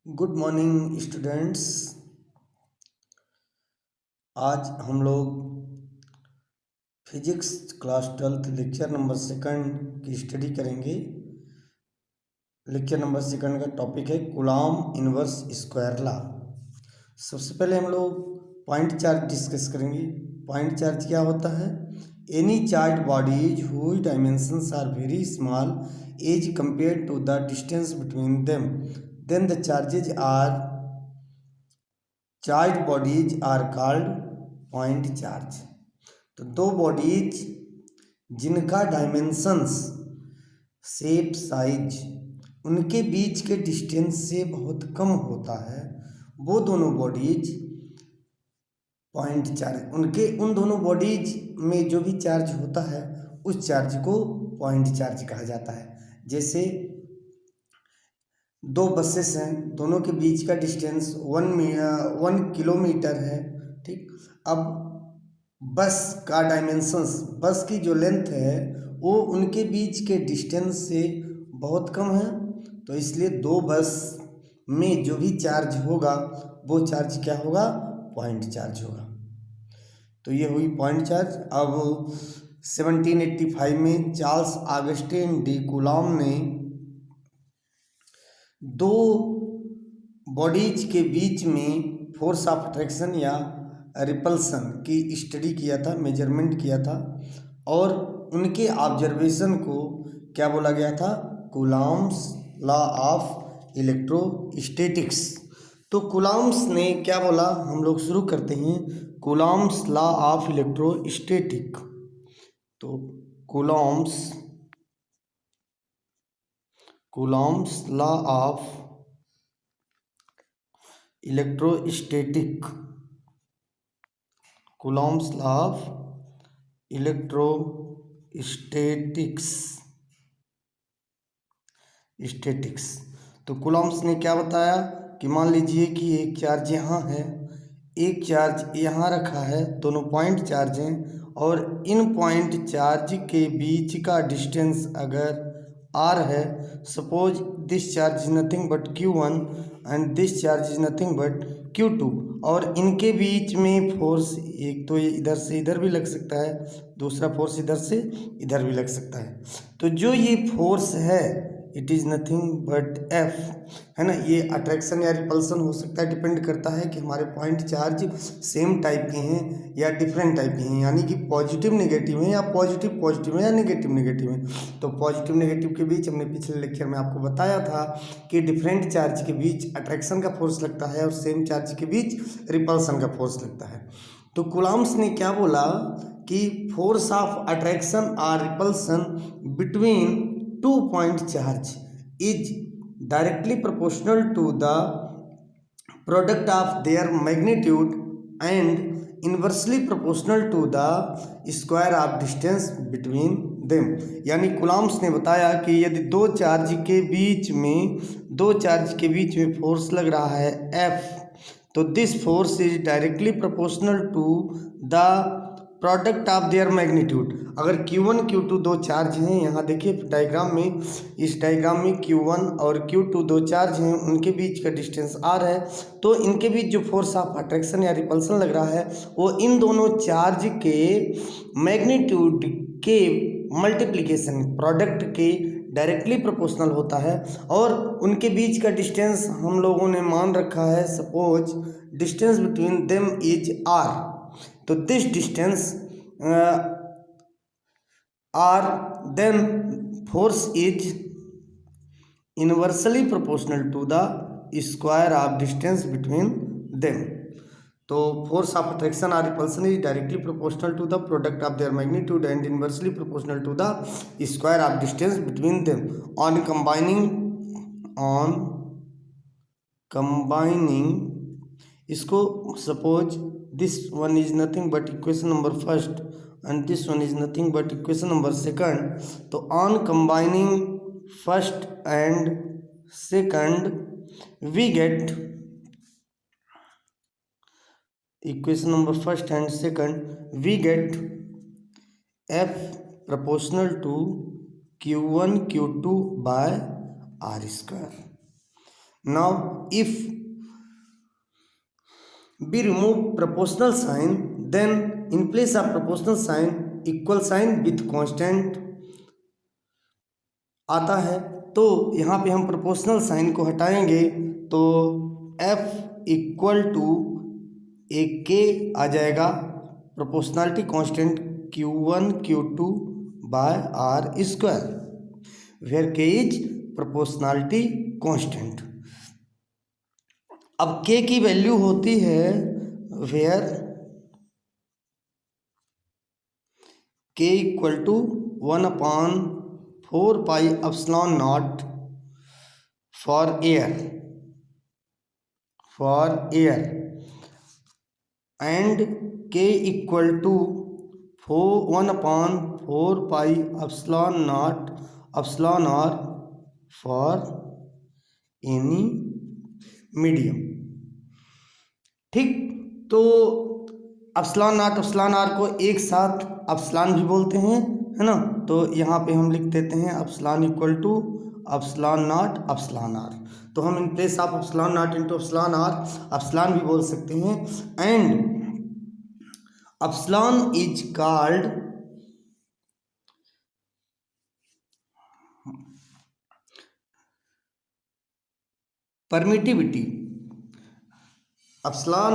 Good morning students. आज हम लोग physics class 12 lecture number second की स्टडी करेंगे। लेक्चर नंबर सेकंड का टॉपिक है कूलॉम इनवर्स स्क्वायर लॉ। सबसे पहले हम लोग पॉइंट चार्ज डिस्कस करेंगे। पॉइंट चार्ज क्या होता है? Any charge bodies whose dimensions are very small as compare to the distance between them then the charge bodies are called point charge. तो दो बॉडीज जिनका डायमेंशंस शेप साइज उनके बीच के distance से बहुत कम होता है, वो दोनों बॉडीज पॉइंट चार्ज, उन दोनों बॉडीज में जो भी चार्ज होता है उस चार्ज को पॉइंट चार्ज कहा जाता है। जैसे दो बसेस हैं, दोनों के बीच का डिस्टेंस 1 किलोमीटर है। ठीक, अब बस का डायमेंशंस, बस की जो लेंथ है वो उनके बीच के डिस्टेंस से बहुत कम है, तो इसलिए दो बस में जो भी चार्ज होगा वो चार्ज क्या होगा? पॉइंट चार्ज होगा। तो ये हुई पॉइंट चार्ज। अब 1785 में चार्ल्स ऑगस्टिन डी कूलॉम ने दो बॉडीज के बीच में फोर्स ऑफ अट्रैक्शन या रिपल्सन की स्टडी किया था, मेजरमेंट किया था, और उनके ऑब्जर्वेशन को क्या बोला गया था? Coulomb's law of electrostatics. तो कूलॉम्स ने क्या बोला? हम लोग शुरू करते हैं कूलॉम्स लॉ ऑफ इलेक्ट्रोस्टैटिक। तो Coulomb's law of electrostatic, Coulomb's law of statics. तो कूलॉम्स ने क्या बताया कि मान लीजिए कि एक चार्ज यहाँ है, एक चार्ज यहाँ रखा है, दोनों पॉइंट चार्ज हैं, और इन पॉइंट चार्ज के बीच का डिस्टेंस अगर r है, suppose this charge is nothing but q1 and this charge is nothing but q2, और इनके बीच में फोर्स, एक तो ये इधर से इधर भी लग सकता है, दूसरा फोर्स इधर से इधर भी लग सकता है। तो जो ये फोर्स है it is nothing but F, है ना। ये अट्रैक्शन या रिपल्सन हो सकता है, डिपेंड करता है कि हमारे पॉइंट चार्ज सेम टाइप के हैं या डिफरेंट टाइप के हैं, यानी कि पॉजिटिव नेगेटिव हैं या पॉजिटिव पॉजिटिव हैं या नेगेटिव नेगेटिव हैं। तो पॉजिटिव नेगेटिव के बीच हमने पिछले लेक्चर में आपको बताया था कि डिफरेंट चार्ज के बीच अट्रैक्शन का फोर्स लगता है और सेम चार्ज के बीच रिपल्सन का फोर्स लगता है। तो कूलॉम्स ने क्या बोला कि फोर्स ऑफ अट्रैक्शन और repulsion between 2 point charge is directly proportional to the product of their magnitude and inversely proportional to the square of distance between them। यानी कूलॉम्स ने बताया कि यदि दो चार्ज के बीच में फोर्स लग रहा है F, तो this force is directly proportional to the product of their magnitude. अगर Q1 Q2 दो चार्ज हैं, यहाँ देखिए डायग्राम में, इस डायग्राम में Q1 और Q2 दो चार्ज हैं, उनके बीच का डिस्टेंस R है, तो इनके बीच जो फोर्स ऑफ अट्रैक्शन या रिपल्सन लग रहा है वो इन दोनों चार्ज के मैग्नीट्यूड के मल्टीप्लिकेशन, प्रोडक्ट के डायरेक्टली प्रोपोर्शनल होता है, और उनके बीच का डिस्टेंस हम लोगों ने मान रखा है, suppose distance between them is R। तो this distance R, then force is inversely proportional to the square of distance between them। तो force of attraction or repulsion is directly proportional to the product of their magnitude and inversely proportional to the square of distance between them। on combining इसको, suppose this one is nothing but equation number first and this one is nothing but equation number second. तो on combining first and second we get equation number first and second we get F proportional to Q1 Q2 by R square। Now if we remove proportional sign, then in place of proportional sign equal sign with constant आता है। तो यहाँ पे हम proportional sign को हटाएंगे तो f equal to एक के आ जाएगा proportionality constant Q1 Q2 by r square, where k is proportionality constant. अब k की वैल्यू होती है where k equal to 1/4 pi epsilon not for air and k equal to 1/4 pi epsilon not epsilon r for any medium. ठीक, तो epsilon not epsilon are को एक साथ epsilon भी बोलते हैं, है ना। तो यहाँ पे हम लिख देते हैं epsilon equal to epsilon not epsilon r. तो हम in place of epsilon not into epsilon r epsilon भी बोल सकते हैं। And epsilon is called permittivity. Epsilon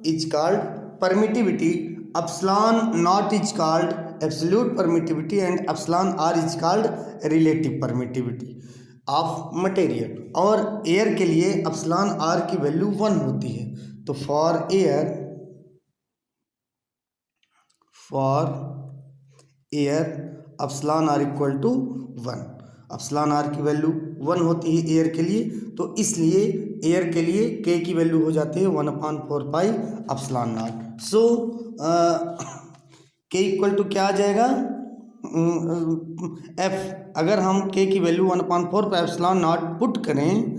is called permittivity, epsilon naught is called absolute permittivity and epsilon r is called relative permittivity of material। और air के लिए epsilon r की value 1 होती है। तो for air epsilon r equal to 1, epsilon r की value 1 होती है एयर के लिए। तो इसलिए एयर के लिए k की वैल्यू हो जाती है 1/4 pi epsilon not. So k equal to क्या आ जाएगा f। अगर हम k की value 1/4 pi epsilon not put करें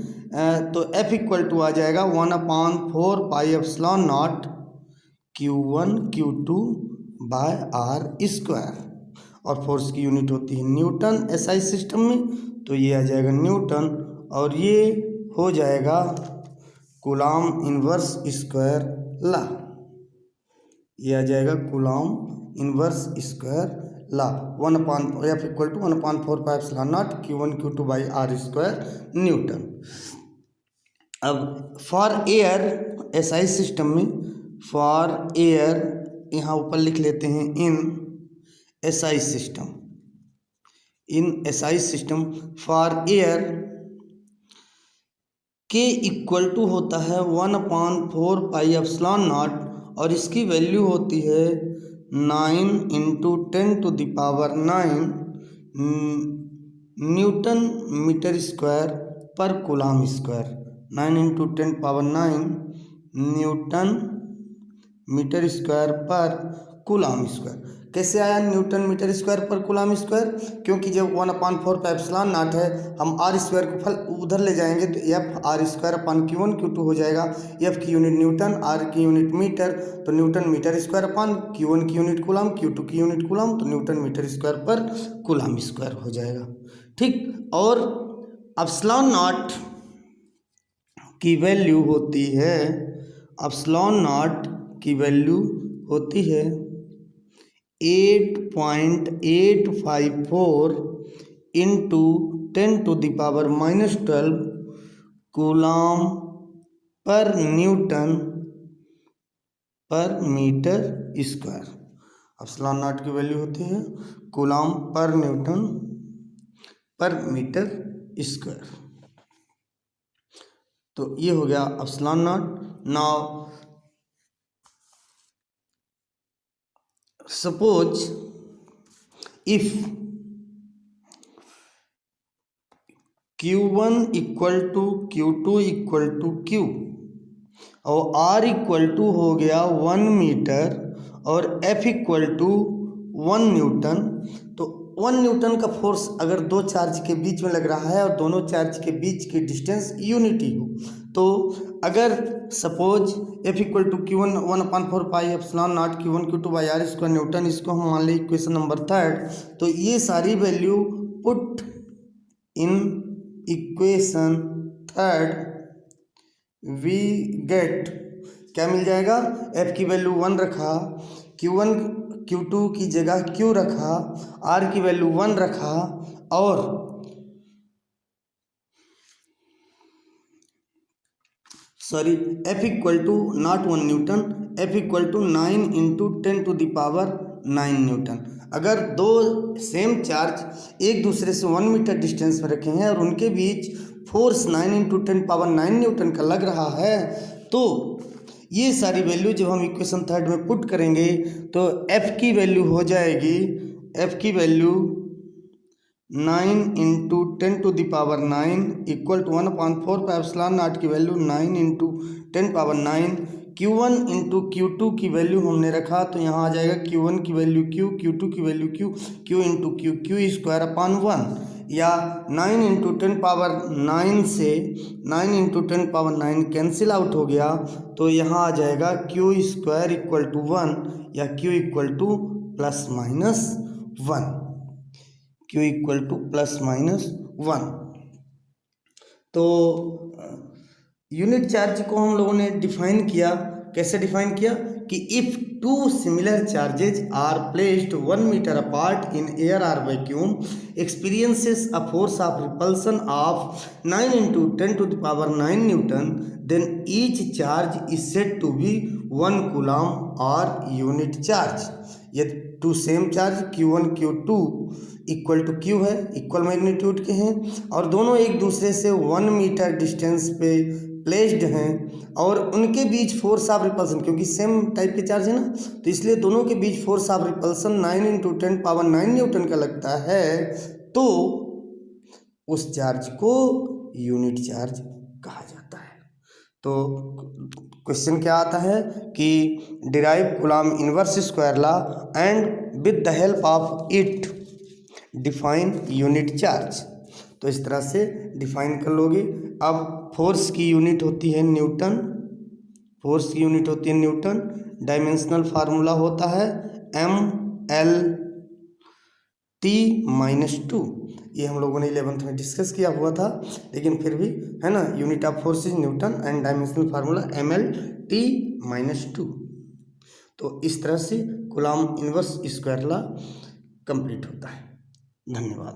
तो f इक्वल टू आ जाएगा 1/4 pi epsilon not Q1 Q2 by r square. और फोर्स की यूनिट होती है न्यूटन एसआई सिस्टम में, तो ये आ जाएगा न्यूटन और ये हो जाएगा कूलॉम इनवर्स स्क्वायर लॉ। ये आ जाएगा Coulomb inverse square law. F equal to 1/4 pi epsilon not Q1 Q2 by r square newton. अब फॉर एयर एसआई सिस्टम में, फॉर एयर यहाँ ऊपर लिख लेते हैं in SI system, in SI system for air k equal to होता है 1/4 pi epsilon not और इसकी वैल्यू होती है 9 × 10⁹ न्यूटन मीटर स्क्वायर पर coulomb square. 9 × 10⁹ newton metre square पर कूलॉम स्क्वायर। कैसे आया न्यूटन मीटर स्क्वायर पर कूलॉम स्क्वायर? क्योंकि जब 1/4 पाई एप्सिलॉन नॉट है, हम आर स्क्वायर को फल उधर ले जाएंगे तो एफ आर स्क्वायर अपन Q1 Q2 हो जाएगा। एफ की यूनिट न्यूटन, आर की यूनिट मीटर, तो न्यूटन मीटर स्क्वायर अपन Q1 की यूनिट कूलॉम, Q2 की यूनिट कूलॉम, तो न्यूटन मीटर स्क्वायर पर कूलॉम स्क्वायर हो जाएगा। ठीक, और एप्सिलॉन नॉट की वैल्यू होती है, एप्सिलॉन नॉट की वैल्यू होती है 8.854 इंटू 10⁻⁻12 कूलॉम पर न्यूटन पर मीटर स्क्वायर। एप्सिलॉन नॉट की वैल्यू होती है कूलॉम पर न्यूटन पर मीटर स्क्वायर। तो ये हो गया epsilon not. Now suppose if Q1 equal to Q2 equal to Q और R इक्वल टू हो गया 1 मीटर और F इक्वल टू 1 न्यूटन। तो 1 न्यूटन का फोर्स अगर दो चार्ज के बीच में लग रहा है और दोनों चार्ज के बीच की डिस्टेंस यूनिटी हो, तो अगर suppose F equal to Q1 1/4 pi epsilon not Q1 Q2 by r square newton, इसको हम मान लें इक्वेशन नंबर 3। तो ये सारी value put in equation 3 we get क्या मिल जाएगा, एफ की वैल्यू 1 रखा, Q1 Q2 की जगह Q रखा, R की वैल्यू 1 रखा और sorry F equal to not 1 newton, F equal to 9 into 10⁹ newton. अगर दो सेम चार्ज एक दूसरे से 1 मीटर डिस्टेंस में रखे हैं और उनके बीच फोर्स 9 इंटू 10⁹ न्यूटन का लग रहा है, तो ये सारी वैल्यू जब हम इक्वेशन थर्ड में पुट करेंगे तो F की वैल्यू हो जाएगी, F की वैल्यू 9 इंटू 10⁹ इक्वल टू 1/4 की value 9 into 10⁹। Q1 into Q2 की वैल्यू हमने रखा तो यहाँ आ जाएगा Q1 की वैल्यू Q, Q2 की value Q, Q into Q, Q square upon 1 या 9 इंटू 10⁹ से 9 इंटू 10⁹ कैंसिल आउट हो गया तो यहाँ आ जाएगा Q स्क्वायर इक्वल टू 1 या Q equal to ±1, Q equal to ±1। तो यूनिट चार्ज को हम लोगों ने डिफाइन किया, कैसे डिफाइन किया कि if two similar charges are placed 1 metre apart in air or vacuum experiences a force of repulsion of 9 into 10⁹ newton, then each charge is said to be 1 coulomb और unit charge. यदि two same charge Q1 Q2 equal to Q है, equal magnitude के हैं और दोनों एक दूसरे से 1 मीटर डिस्टेंस पे प्लेस्ड हैं और उनके बीच फोर्स ऑफ रिपल्सन, क्योंकि सेम टाइप के चार्ज है ना, तो इसलिए दोनों के बीच force of repulsion 9 into 10⁹ newton का लगता है, तो उस चार्ज को यूनिट चार्ज कहा जाता है। तो क्वेश्चन क्या आता है कि derive Coulomb inverse square law and with the help of it define unit charge. तो इस तरह से डिफाइन कर लोगे। अब फोर्स की यूनिट होती है न्यूटन, फोर्स की यूनिट होती है न्यूटन, डायमेंशनल फार्मूला होता है ML_T-2। ये हम लोगों ने 11th में डिस्कस किया हुआ था, लेकिन फिर भी है ना, unit of force is Newton and dimensional formula ML_T-2। तो इस तरह से Coulomb inverse square law complete होता है। धन्यवाद।